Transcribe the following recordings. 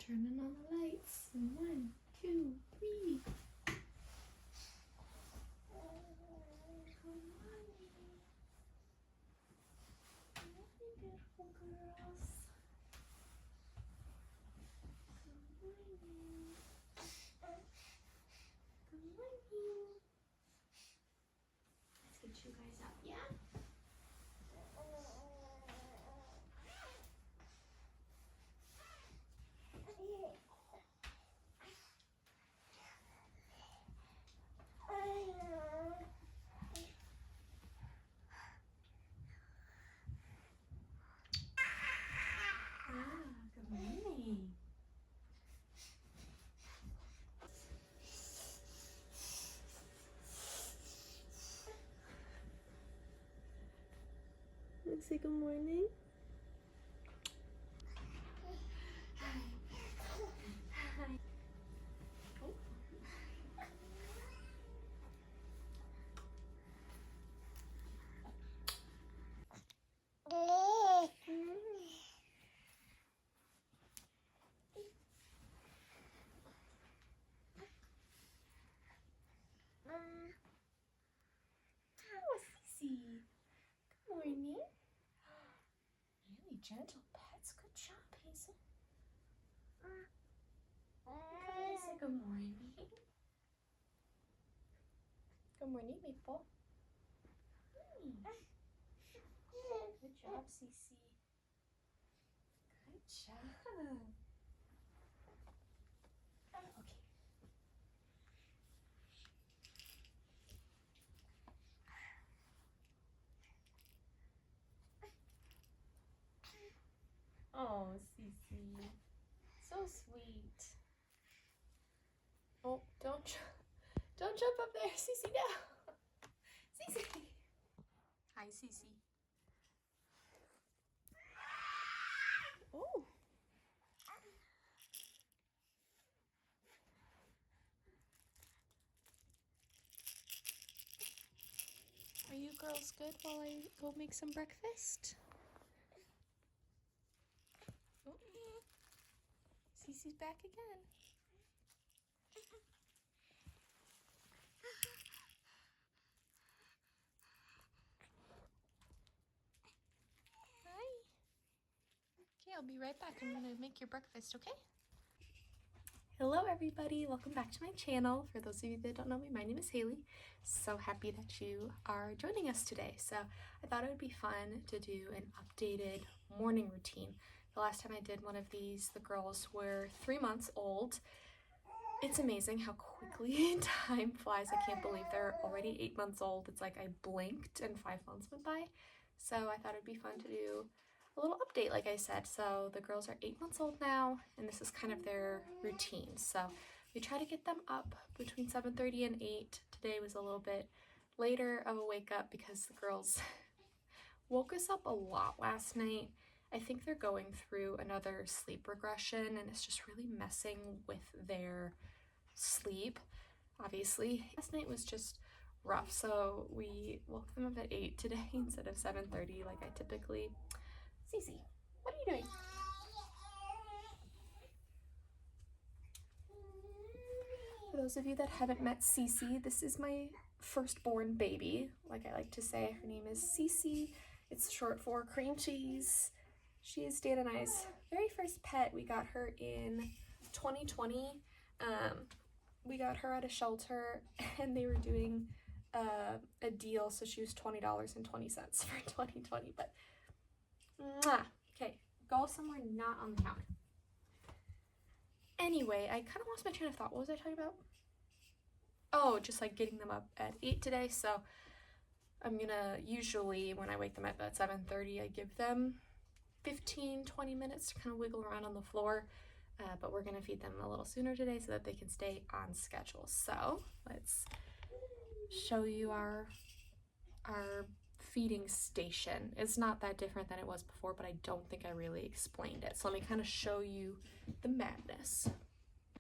Turning on the lights. 1, 2, 3. Good morning. Good morning, beautiful girls. Good morning. Good morning. Let's get you guys up, yeah? Good morning. Let's say good morning. Hi. Oh. Oh, Cece. Good morning. Really gentle pets. Good job, Hazel. Okay, say good morning. Good morning, Maple. Good job, Cece. Good job. Okay. Oh, Cece. So sweet. Oh, don't jump up there, Cece, no. Cece. Hi, Cece. Oh. Are you girls good while I go make some breakfast? Oh. Cece's back again. Hi. Okay, I'll be right back. I'm gonna make your breakfast, okay? Hello everybody, welcome back to my channel. For those of you that don't know me, my name is Haley. So happy that you are joining us today. So I thought it would be fun to do an updated morning routine. The last time I did one of these, the girls were 3 months old. It's amazing how quickly time flies. I can't believe they're already 8 months old. It's like I blinked and 5 months went by. So I thought it'd be fun to do a little update, like I said. So the girls are 8 months old now, and this is kind of their routine. So we try to get them up between 7:30 and 8. Today was a little bit later of a wake up because the girls woke us up a lot last night. I think they're going through another sleep regression, and it's just really messing with their sleep, obviously. Last night was just rough, so we woke them up at 8 today instead of 7:30 like I typically. Cece, what are you doing? For those of you that haven't met Cece, this is my firstborn baby. Like I like to say, her name is Cece. It's short for cream cheese. She is Dan and I's very first pet. We got her in 2020. We got her at a shelter and they were doing a deal, so she was $20.20 for 2020. But okay, go somewhere not on the counter. Anyway, I kind of lost my train of thought. What was I talking about? Oh, just like getting them up at 8 today. So I'm gonna, usually when I wake them up at 7:30, I give them 15-20 minutes to kind of wiggle around on the floor. But we're gonna feed them a little sooner today so that they can stay on schedule. So let's show you our feeding station. It's not that different than it was before, but I don't think I really explained it. So let me kind of show you the madness.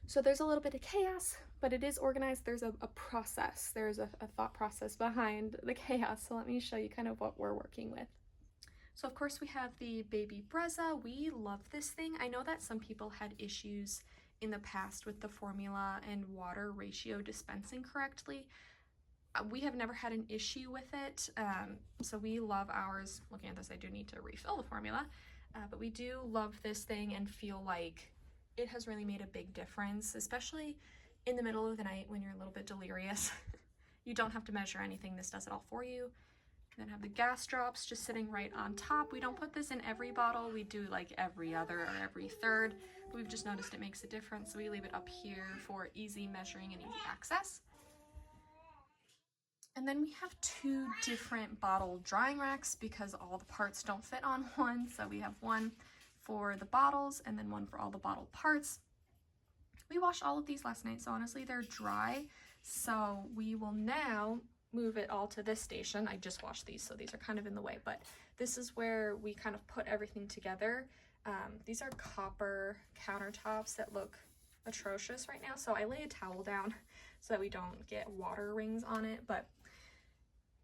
So there's a little bit of chaos, but it is organized. There's a process. There's a thought process behind the chaos. So let me show you kind of what we're working with. So of course we have the Baby Brezza. We love this thing. I know that some people had issues in the past with the formula and water ratio dispensing correctly. We have never had an issue with it, so we love ours. Looking at this, I do need to refill the formula, but we do love this thing and feel like it has really made a big difference, especially in the middle of the night when you're a little bit delirious. You don't have to measure anything. This does it all for you. Then have the gas drops just sitting right on top. We don't put this in every bottle. We do like every other or every third, but we've just noticed it makes a difference, so we leave it up here for easy measuring and easy access. And then we have two different bottle drying racks because all the parts don't fit on one. So we have one for the bottles and then one for all the bottle parts. We washed all of these last night, so honestly they're dry. So we will now move it all to this station. I just washed these, so these are kind of in the way, but this is where we kind of put everything together. These are copper countertops that look atrocious right now, so I lay a towel down so that we don't get water rings on it, but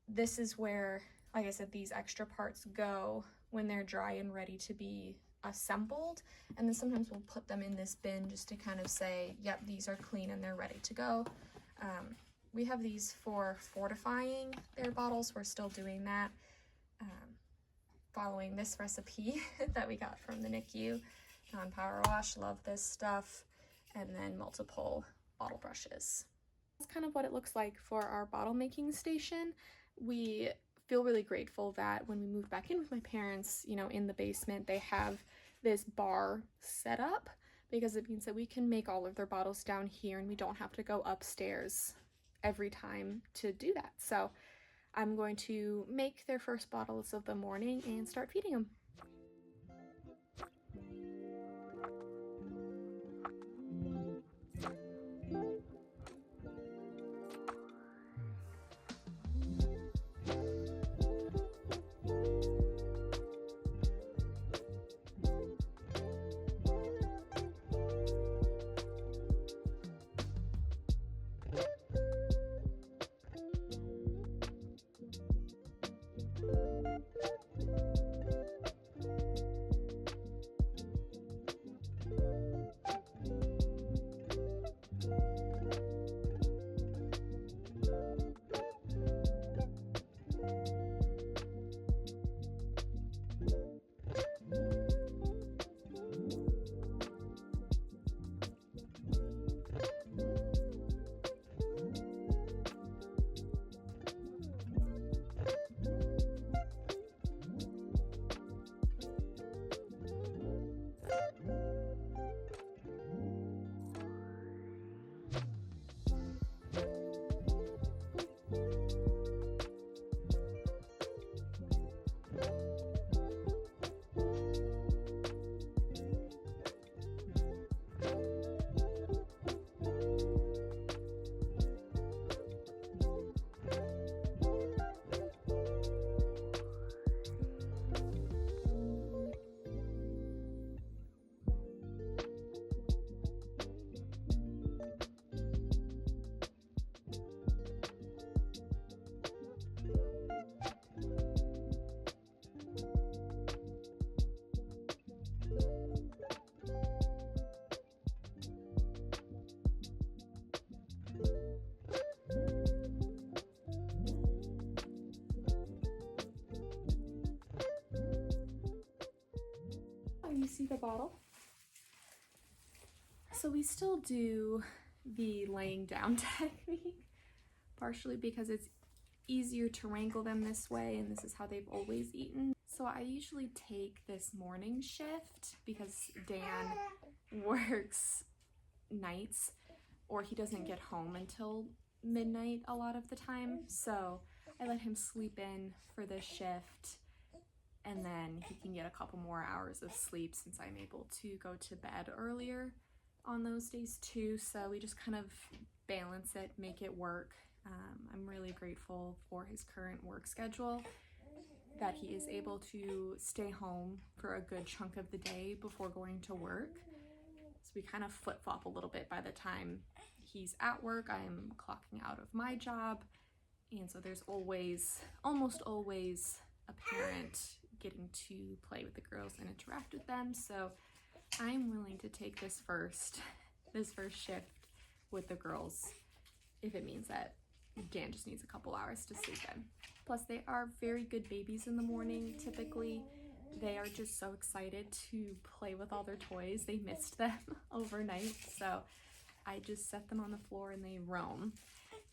this is where, like I said, these extra parts go when they're dry and ready to be assembled. And then sometimes we'll put them in this bin just to kind of say, yep, these are clean and they're ready to go. We have these for fortifying their bottles. We're still doing that, following this recipe that we got from the NICU. Non-power wash, love this stuff. And then multiple bottle brushes. That's kind of what it looks like for our bottle making station. We feel really grateful that when we moved back in with my parents, you know, in the basement, they have this bar set up because it means that we can make all of their bottles down here and we don't have to go upstairs every time to do that. So I'm going to make their first bottles of the morning and start feeding them. You see the bottle? So we still do the laying down technique, partially because it's easier to wrangle them this way and this is how they've always eaten. So I usually take this morning shift because Dan works nights or he doesn't get home until midnight a lot of the time. So I let him sleep in for this shift and then he can get a couple more hours of sleep since I'm able to go to bed earlier on those days too. So we just kind of balance it, make it work. I'm really grateful for his current work schedule, that he is able to stay home for a good chunk of the day before going to work. So we kind of flip-flop a little bit. By the time he's at work, I'm clocking out of my job. And so there's almost always a parent getting to play with the girls and interact with them. So I'm willing to take this first shift with the girls if it means that Dan just needs a couple hours to sleep in. Plus, they are very good babies in the morning. Typically, they are just so excited to play with all their toys. They missed them overnight, so I just set them on the floor and they roam.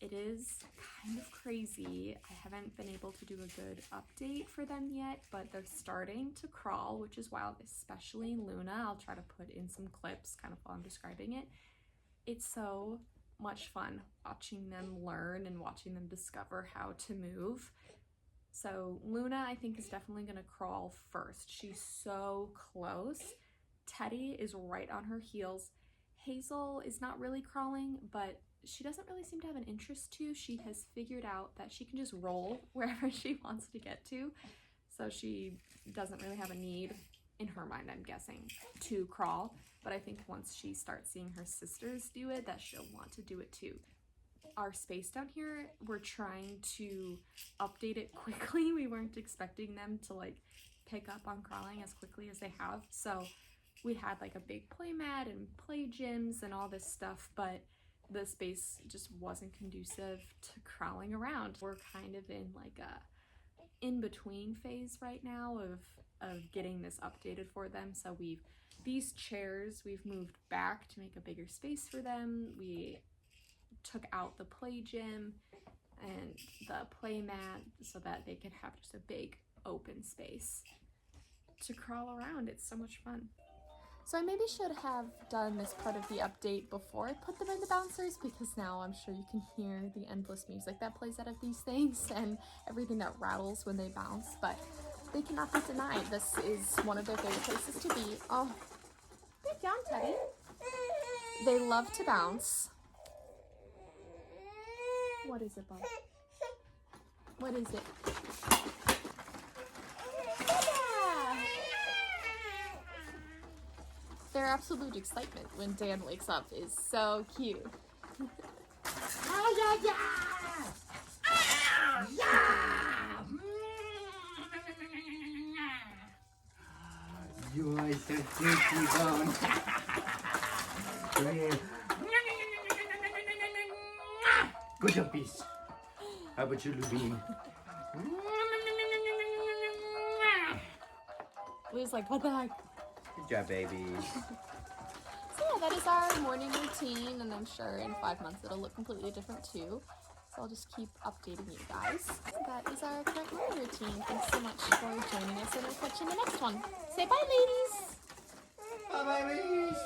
It is kind of crazy. I haven't been able to do a good update for them yet, but they're starting to crawl, which is wild, especially Luna. I'll try to put in some clips kind of while I'm describing it. It's so much fun watching them learn and watching them discover how to move. So Luna, I think, is definitely gonna crawl first. She's so close. Teddy is right on her heels. Hazel is not really crawling, but she doesn't really seem to have an interest to. She has figured out that she can just roll wherever she wants to get to. So she doesn't really have a need, in her mind, I'm guessing, to crawl. But I think once she starts seeing her sisters do it, that she'll want to do it too. Our space down here, we're trying to update it quickly. We weren't expecting them to like pick up on crawling as quickly as they have. So we had like a big play mat and play gyms and all this stuff, but the space just wasn't conducive to crawling around. We're kind of in like a in-between phase right now of getting this updated for them. So these chairs we've moved back to make a bigger space for them. We took out the play gym and the play mat so that they could have just a big open space to crawl around. It's so much fun. So I maybe should have done this part of the update before I put them in the bouncers, because now I'm sure you can hear the endless music that plays out of these things and everything that rattles when they bounce, but they cannot be denied. This is one of their favorite places to be. Oh, get down, Teddy. They love to bounce. What is it, Bob? What is it? Yeah. Their absolute excitement when Dan wakes up is so cute. You are so cute, Bone. Good job, Peace. How about you, Lubin? Lou's like, what the heck? Good job, babies. So yeah, that is our morning routine, and I'm sure in 5 months it'll look completely different too. So I'll just keep updating you guys. That is our current morning routine. Thanks so much for joining us, and I'll catch you in the next one. Say bye, ladies! Bye-bye, ladies!